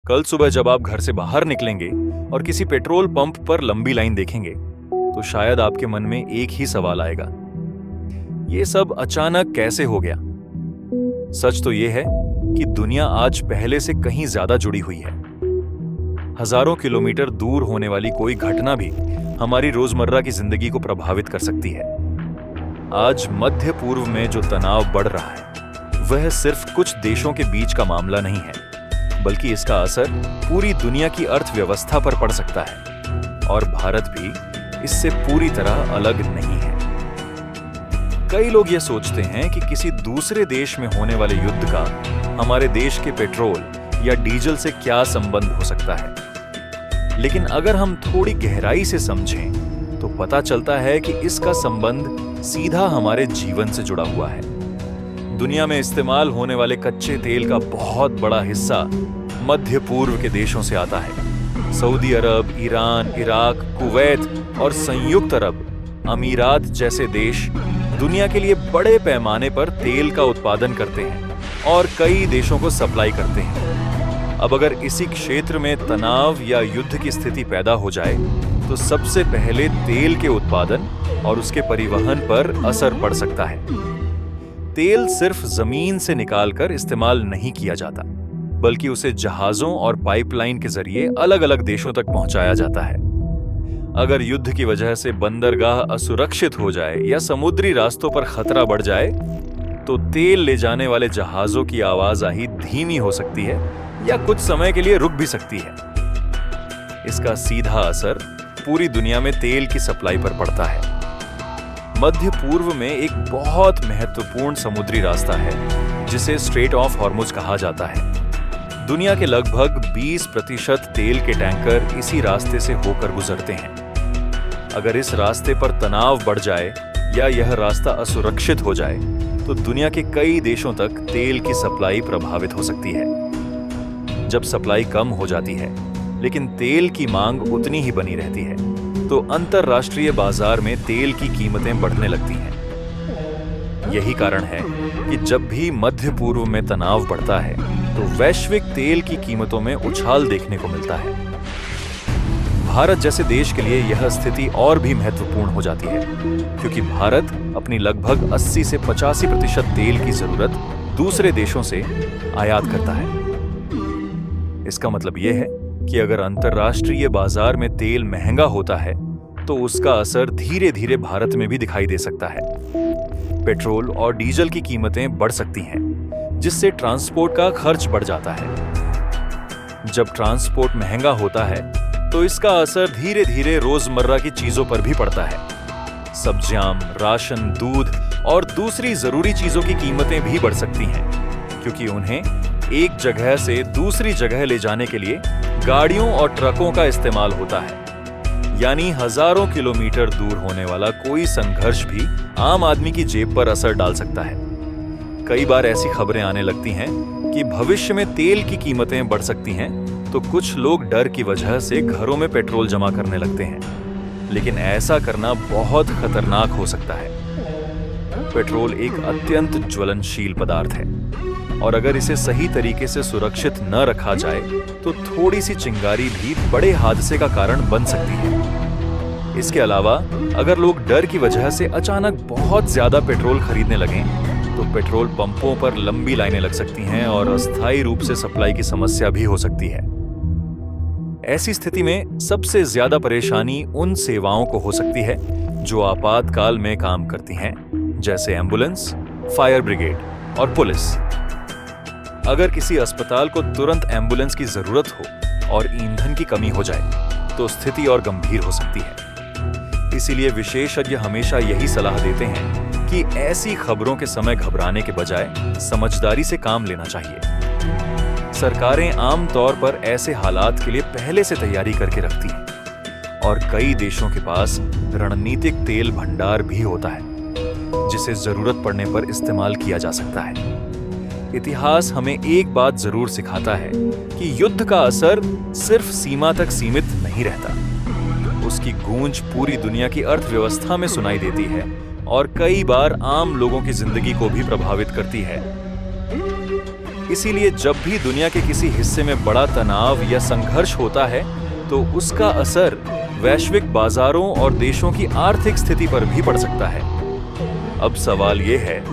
कल सुबह जब आप घर से बाहर निकलेंगे और किसी पेट्रोल पंप पर लंबी लाइन देखेंगे तो शायद आपके मन में एक ही सवाल आएगा, ये सब अचानक कैसे हो गया? सच तो ये है कि दुनिया आज पहले से कहीं ज्यादा जुड़ी हुई है। हजारों किलोमीटर दूर होने वाली कोई घटना भी हमारी रोजमर्रा की जिंदगी को प्रभावित कर सकती है। आज मध्य पूर्व में जो तनाव बढ़ रहा है वह सिर्फ कुछ देशों के बीच का मामला नहीं है, बल्कि इसका असर पूरी दुनिया की अर्थव्यवस्था पर पड़ सकता है और भारत भी इससे पूरी तरह अलग नहीं है। कई लोग ये सोचते हैं कि किसी दूसरे देश में होने वाले युद्ध का हमारे देश के पेट्रोल या डीजल से क्या संबंध हो सकता है, लेकिन अगर हम थोड़ी गहराई से समझें तो पता चलता है कि इसका संबंध सीधा हमारे जीवन से जुड़ा हुआ है। दुनिया में इस्तेमाल होने वाले कच्चे तेल का बहुत बड़ा हिस्सा मध्य पूर्व के देशों से आता है। सऊदी अरब, ईरान, इराक, कुवैत और संयुक्त अरब अमीरात जैसे देश दुनिया के लिए बड़े पैमाने पर तेल का उत्पादन करते हैं और कई देशों को सप्लाई करते हैं। अब अगर इसी क्षेत्र में तनाव या युद्ध की स्थिति पैदा हो जाए तो सबसे पहले तेल के उत्पादन और उसके परिवहन पर असर पड़ सकता है। तेल सिर्फ जमीन से निकालकर इस्तेमाल नहीं किया जाता, बल्कि उसे जहाजों और पाइपलाइन के जरिए अलग अलग देशों तक पहुंचाया जाता है। अगर युद्ध की वजह से बंदरगाह असुरक्षित हो जाए या समुद्री रास्तों पर खतरा बढ़ जाए तो तेल ले जाने वाले जहाजों की आवाजाही धीमी हो सकती है या कुछ समय के लिए रुक भी सकती है। इसका सीधा असर पूरी दुनिया में तेल की सप्लाई पर पड़ता है। मध्य पूर्व में एक बहुत महत्वपूर्ण समुद्री रास्ता है जिसे स्ट्रेट ऑफ हॉर्मुज कहा जाता है। दुनिया के लगभग 20% तेल के टैंकर इसी रास्ते से होकर गुजरते हैं। अगर इस रास्ते पर तनाव बढ़ जाए या यह रास्ता असुरक्षित हो जाए तो दुनिया के कई देशों तक तेल की सप्लाई प्रभावित हो सकती है। जब सप्लाई कम हो जाती है लेकिन तेल की मांग उतनी ही बनी रहती है तो अंतरराष्ट्रीय बाजार में तेल की कीमतें बढ़ने लगती हैं। यही कारण है कि जब भी मध्य पूर्व में तनाव बढ़ता है तो वैश्विक तेल की कीमतों में उछाल देखने को मिलता है। भारत जैसे देश के लिए यह स्थिति और भी महत्वपूर्ण हो जाती है, क्योंकि भारत अपनी लगभग 80 से 85% तेल की जरूरत दूसरे देशों से आयात करता है। इसका मतलब यह है कि अगर अंतरराष्ट्रीय बाजार में तेल महंगा होता है तो उसका असर धीरे धीरे भारत में भी दिखाई दे सकता है। पेट्रोल और डीजल की कीमतें बढ़ सकती हैं, जिससे ट्रांसपोर्ट का खर्च बढ़ जाता है। जब ट्रांसपोर्ट महंगा होता है तो इसका असर धीरे धीरे रोजमर्रा की चीजों पर भी पड़ता है। सब्जियां, राशन, दूध और दूसरी जरूरी चीजों की कीमतें भी बढ़ सकती हैं, क्योंकि उन्हें एक जगह से दूसरी जगह ले जाने के लिए गाड़ियों और ट्रकों का इस्तेमाल होता है। यानी हजारों किलोमीटर दूर होने वाला कोई संघर्ष भी आम आदमी की जेब पर असर डाल सकता है। कई बार ऐसी खबरें आने लगती हैं कि भविष्य में तेल की कीमतें बढ़ सकती हैं, तो कुछ लोग डर की वजह से घरों में पेट्रोल जमा करने लगते हैं, लेकिन ऐसा करना बहुत खतरनाक हो सकता है। पेट्रोल एक अत्यंत ज्वलनशील पदार्थ है और अगर इसे सही तरीके से सुरक्षित न रखा जाए तो थोड़ी सी चिंगारी भी बड़े हादसे का कारण बन सकती है। इसके अलावा अगर लोग डर की वजह से अचानक बहुत ज्यादा पेट्रोल खरीदने लगें तो पेट्रोल पंपों पर लंबी लाइनें लग सकती हैं और अस्थायी रूप से सप्लाई की समस्या भी हो सकती है। ऐसी स्थिति में सबसे ज्यादा परेशानी उन सेवाओं को हो सकती है जो आपातकाल में काम करती हैं, जैसे एम्बुलेंस, फायर ब्रिगेड और पुलिस। अगर किसी अस्पताल को तुरंत एम्बुलेंस की जरूरत हो और ईंधन की कमी हो जाए तो स्थिति और गंभीर हो सकती है। इसीलिए विशेषज्ञ हमेशा यही सलाह देते हैं कि ऐसी खबरों के समय घबराने के बजाय समझदारी से काम लेना चाहिए। सरकारें आमतौर पर ऐसे हालात के लिए पहले से तैयारी करके रखती हैं और कई देशों के पास रणनीतिक तेल भंडार भी होता है जिसे जरूरत पड़ने पर इस्तेमाल किया जा सकता है। इतिहास हमें एक बात जरूर सिखाता है कि युद्ध का असर सिर्फ सीमा तक सीमित नहीं रहता। उसकी गूंज पूरी दुनिया की अर्थव्यवस्था में सुनाई देती है और कई बार आम लोगों की जिंदगी को भी प्रभावित करती है। इसीलिए जब भी दुनिया के किसी हिस्से में बड़ा तनाव या संघर्ष होता है तो उसका असर वैश्विक बाजारों और देशों की आर्थिक स्थिति पर भी पड़ सकता है। अब सवाल यह है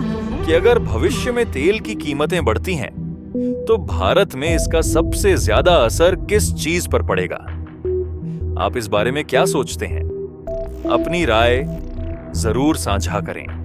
कि अगर भविष्य में तेल की कीमतें बढ़ती हैं तो भारत में इसका सबसे ज्यादा असर किस चीज पर पड़ेगा? आप इस बारे में क्या सोचते हैं? अपनी राय जरूर साझा करें।